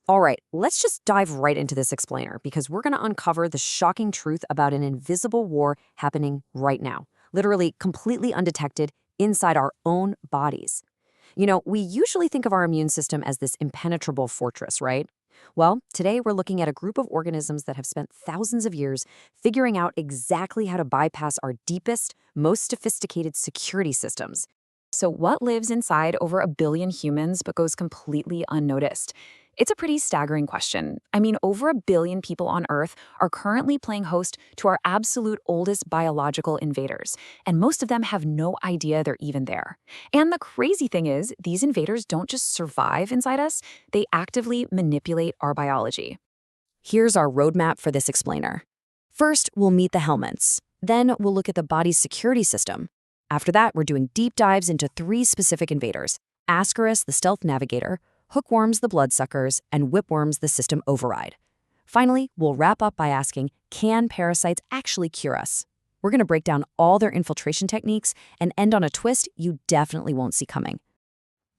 All right, let's just dive right into this explainer because we're going to uncover the shocking truth about an invisible war happening right now, literally completely undetected inside our own bodies. We usually think of our immune system as this impenetrable fortress, right? Well, today we're looking at a group of organisms that have spent thousands of years figuring out exactly how to bypass our deepest, most sophisticated security systems. So, what lives inside over a billion humans but goes completely unnoticed? It's a pretty staggering question. I mean, over a billion people on Earth are currently playing host to our absolute oldest biological invaders, and most of them have no idea they're even there. And the crazy thing is, these invaders don't just survive inside us, they actively manipulate our biology. Here's our roadmap for this explainer. First, we'll meet the Helminths. Then, we'll look at the body's security system. After that, we're doing deep dives into three specific invaders: Ascaris, the stealth navigator, hookworms, the bloodsuckers, and whipworms, the system override. Finally, we'll wrap up by asking, can parasites actually cure us? We're going to break down all their infiltration techniques and end on a twist you definitely won't see coming.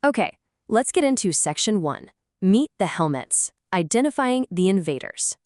Okay, let's get into Section 1. Meet the Helminths, identifying the invaders.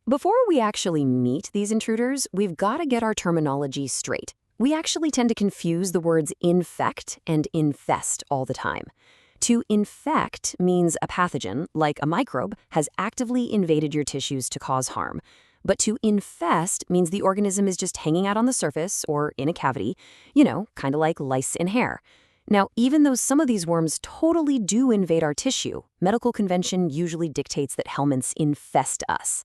Before we actually meet these intruders, we've got to get our terminology straight. We actually tend to confuse the words infect and infest all the time. To infect means a pathogen, like a microbe, has actively invaded your tissues to cause harm. But to infest means the organism is just hanging out on the surface or in a cavity, kind of like lice in hair. Now, even though some of these worms totally do invade our tissue, medical convention usually dictates that helminths infest us.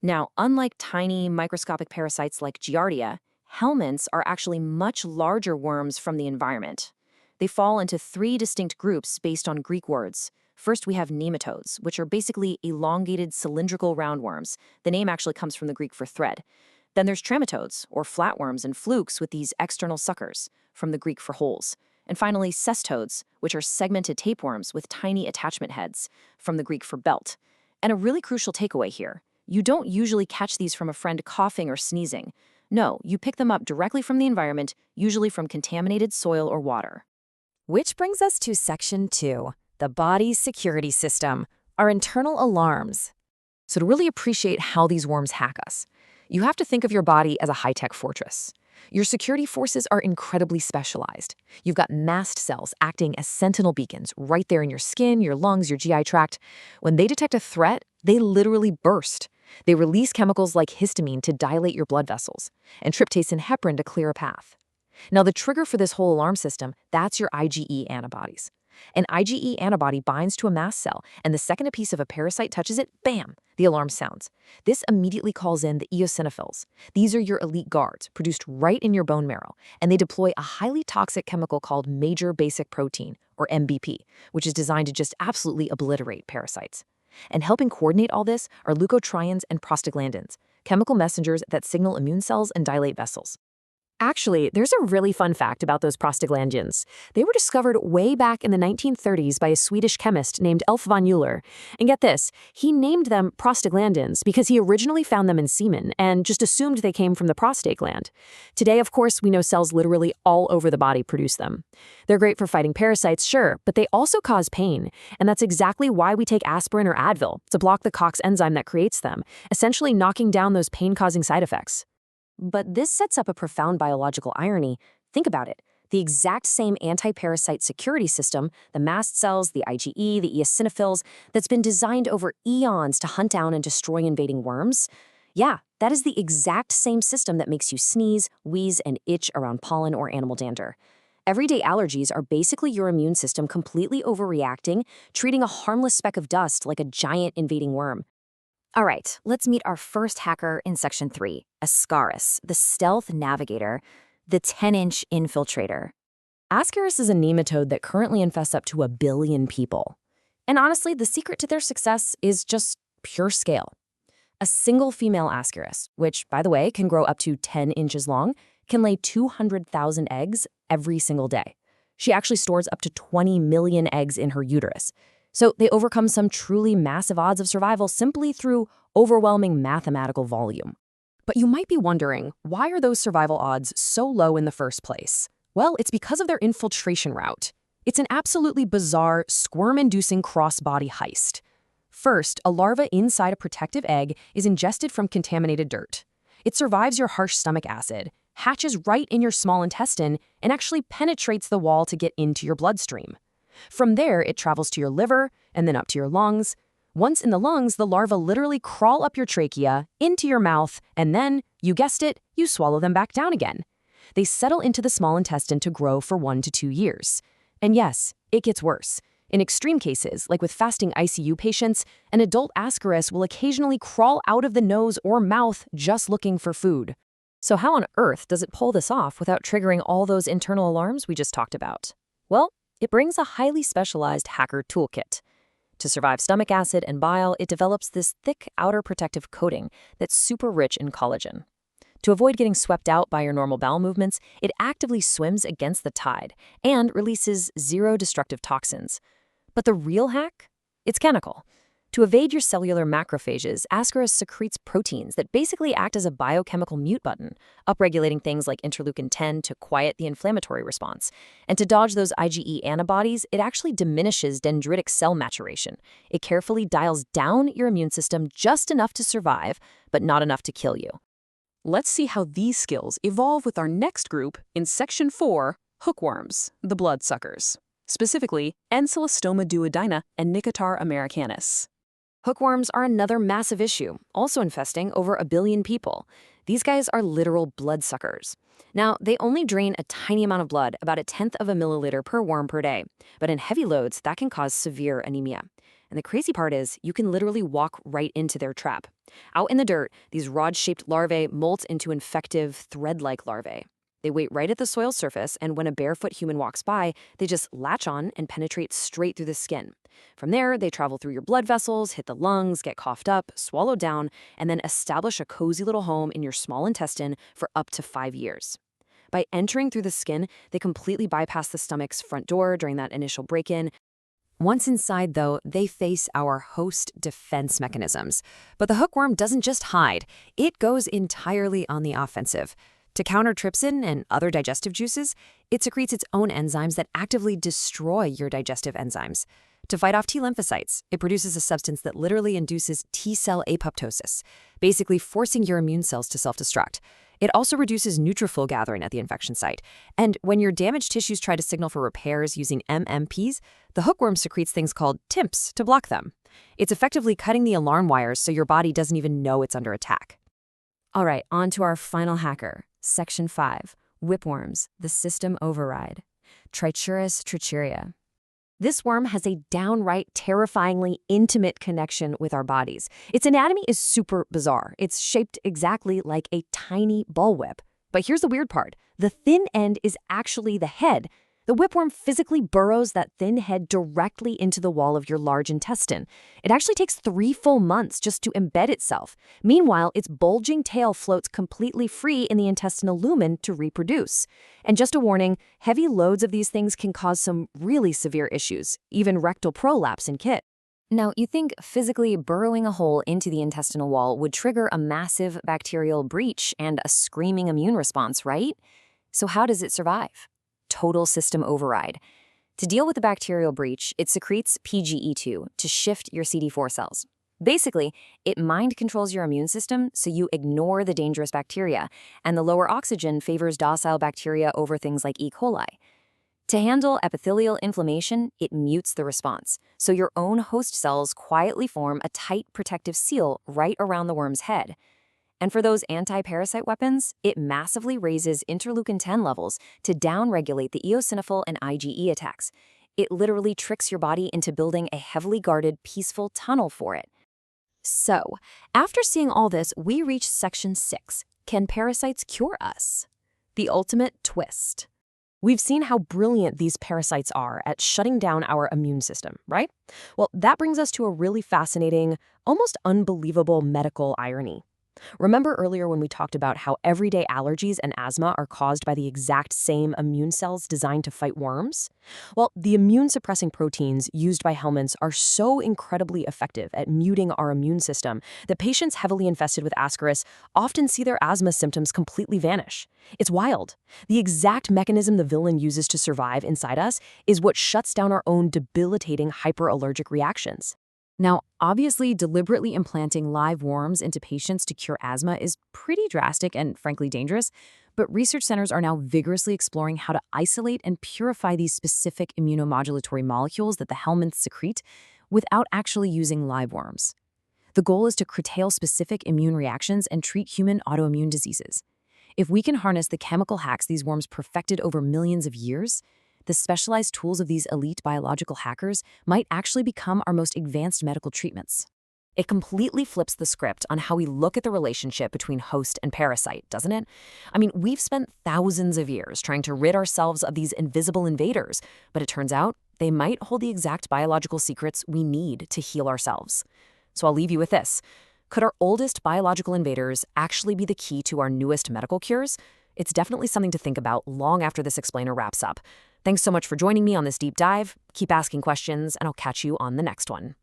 Now, unlike tiny microscopic parasites like Giardia, helminths are actually much larger worms from the environment. They fall into three distinct groups based on Greek words. First, we have nematodes, which are basically elongated cylindrical roundworms. The name actually comes from the Greek for thread. Then there's trematodes, or flatworms and flukes with these external suckers, from the Greek for holes. And finally, cestodes, which are segmented tapeworms with tiny attachment heads, from the Greek for belt. And a really crucial takeaway here: you don't usually catch these from a friend coughing or sneezing. No, you pick them up directly from the environment, usually from contaminated soil or water. Which brings us to Section 2, the body's security system, our internal alarms. So to really appreciate how these worms hack us, you have to think of your body as a high-tech fortress. Your security forces are incredibly specialized. You've got mast cells acting as sentinel beacons right there in your skin, your lungs, your GI tract. When they detect a threat, they literally burst. They release chemicals like histamine to dilate your blood vessels, and tryptase and heparin to clear a path. Now, the trigger for this whole alarm system, that's your IgE antibodies. An IgE antibody binds to a mast cell, and the second a piece of a parasite touches it, bam, the alarm sounds. This immediately calls in the eosinophils. These are your elite guards, produced right in your bone marrow, and they deploy a highly toxic chemical called major basic protein, or MBP, which is designed to just absolutely obliterate parasites. And helping coordinate all this are leukotrienes and prostaglandins, chemical messengers that signal immune cells and dilate vessels. Actually, there's a really fun fact about those prostaglandins. They were discovered way back in the 1930s by a Swedish chemist named Elf von Euler. And get this, he named them prostaglandins because he originally found them in semen and just assumed they came from the prostate gland. Today, of course, we know cells literally all over the body produce them. They're great for fighting parasites, sure, but they also cause pain. And that's exactly why we take aspirin or Advil, to block the COX enzyme that creates them, essentially knocking down those pain-causing side effects. But this sets up a profound biological irony. Think about it. The exact same anti-parasite security system, the mast cells, the IgE, the eosinophils, that's been designed over eons to hunt down and destroy invading worms. Yeah, that is the exact same system that makes you sneeze, wheeze, and itch around pollen or animal dander. Everyday allergies are basically your immune system completely overreacting, treating a harmless speck of dust like a giant invading worm. All right, let's meet our first hacker in Section 3, Ascaris, the stealth navigator, the 10-inch infiltrator. Ascaris is a nematode that currently infests up to 1 billion people. And honestly, the secret to their success is just pure scale. A single female Ascaris, which, by the way, can grow up to 10 inches long, can lay 200,000 eggs every single day. She actually stores up to 20 million eggs in her uterus. So they overcome some truly massive odds of survival simply through overwhelming mathematical volume. But you might be wondering, why are those survival odds so low in the first place? Well, it's because of their infiltration route. It's an absolutely bizarre, squirm-inducing cross-body heist. First, a larva inside a protective egg is ingested from contaminated dirt. It survives your harsh stomach acid, hatches right in your small intestine, and actually penetrates the wall to get into your bloodstream. From there, it travels to your liver and then up to your lungs. Once in the lungs, the larvae literally crawl up your trachea, into your mouth, and then, you guessed it, you swallow them back down again. They settle into the small intestine to grow for 1 to 2 years. And yes, it gets worse. In extreme cases, like with fasting ICU patients, an adult Ascaris will occasionally crawl out of the nose or mouth just looking for food. So how on earth does it pull this off without triggering all those internal alarms we just talked about? Well, it brings a highly specialized hacker toolkit. To survive stomach acid and bile, it develops this thick outer protective coating that's super rich in collagen. To avoid getting swept out by your normal bowel movements, it actively swims against the tide and releases zero destructive toxins. But the real hack? It's chemical. To evade your cellular macrophages, Ascaris secretes proteins that basically act as a biochemical mute button, upregulating things like interleukin-10 to quiet the inflammatory response. And to dodge those IgE antibodies, it actually diminishes dendritic cell maturation. It carefully dials down your immune system just enough to survive, but not enough to kill you. Let's see how these skills evolve with our next group in Section 4, hookworms, the bloodsuckers. Specifically, Encylostoma duodenea and Nicotar americanus. Hookworms are another massive issue, also infesting over 1 billion people. These guys are literal bloodsuckers. Now, they only drain a tiny amount of blood, about 1/10 of a milliliter per worm per day. But in heavy loads, that can cause severe anemia. And the crazy part is, you can literally walk right into their trap. Out in the dirt, these rod-shaped larvae molt into infective, thread-like larvae. They wait right at the soil surface, and when a barefoot human walks by, they just latch on and penetrate straight through the skin. From there, they travel through your blood vessels, hit the lungs, get coughed up, swallowed down, and then establish a cozy little home in your small intestine for up to 5 years. By entering through the skin, they completely bypass the stomach's front door during that initial break-in. Once inside, though, they face our host defense mechanisms. But the hookworm doesn't just hide. It goes entirely on the offensive. To counter trypsin and other digestive juices, it secretes its own enzymes that actively destroy your digestive enzymes. To fight off T lymphocytes, it produces a substance that literally induces T-cell apoptosis, basically forcing your immune cells to self-destruct. It also reduces neutrophil gathering at the infection site. And when your damaged tissues try to signal for repairs using MMPs, the hookworm secretes things called TIMPs to block them. It's effectively cutting the alarm wires so your body doesn't even know it's under attack. All right, on to our final hacker. Section 5, whipworms, the system override. Trichuris trichuria. This worm has a downright terrifyingly intimate connection with our bodies. Its anatomy is super bizarre. It's shaped exactly like a tiny bullwhip. But here's the weird part. The thin end is actually the head. The whipworm physically burrows that thin head directly into the wall of your large intestine. It actually takes 3 full months just to embed itself. Meanwhile, its bulging tail floats completely free in the intestinal lumen to reproduce. And just a warning, heavy loads of these things can cause some really severe issues, even rectal prolapse in kids. Now, you think physically burrowing a hole into the intestinal wall would trigger a massive bacterial breach and a screaming immune response, right? So how does it survive? Total system override. To deal with the bacterial breach, it secretes PGE2 to shift your CD4 cells. Basically, it mind controls your immune system so you ignore the dangerous bacteria, and the lower oxygen favors docile bacteria over things like E. coli. To handle epithelial inflammation, it mutes the response, so your own host cells quietly form a tight protective seal right around the worm's head. And for those anti-parasite weapons, it massively raises interleukin-10 levels to downregulate the eosinophil and IgE attacks. It literally tricks your body into building a heavily guarded, peaceful tunnel for it. So, after seeing all this, we reach Section 6. Can parasites cure us? The ultimate twist. We've seen how brilliant these parasites are at shutting down our immune system, right? Well, that brings us to a really fascinating, almost unbelievable medical irony. Remember earlier when we talked about how everyday allergies and asthma are caused by the exact same immune cells designed to fight worms? Well, the immune-suppressing proteins used by Helminths are so incredibly effective at muting our immune system that patients heavily infested with Ascaris often see their asthma symptoms completely vanish. It's wild. The exact mechanism the villain uses to survive inside us is what shuts down our own debilitating hyperallergic reactions. Now, obviously, deliberately implanting live worms into patients to cure asthma is pretty drastic and frankly dangerous, but research centers are now vigorously exploring how to isolate and purify these specific immunomodulatory molecules that the helminths secrete without actually using live worms. The goal is to curtail specific immune reactions and treat human autoimmune diseases. If we can harness the chemical hacks these worms perfected over millions of years, the specialized tools of these elite biological hackers might actually become our most advanced medical treatments. It completely flips the script on how we look at the relationship between host and parasite, doesn't it? I mean, we've spent thousands of years trying to rid ourselves of these invisible invaders, but it turns out they might hold the exact biological secrets we need to heal ourselves. So I'll leave you with this. Could our oldest biological invaders actually be the key to our newest medical cures? It's definitely something to think about long after this explainer wraps up. Thanks so much for joining me on this deep dive. Keep asking questions, and I'll catch you on the next one.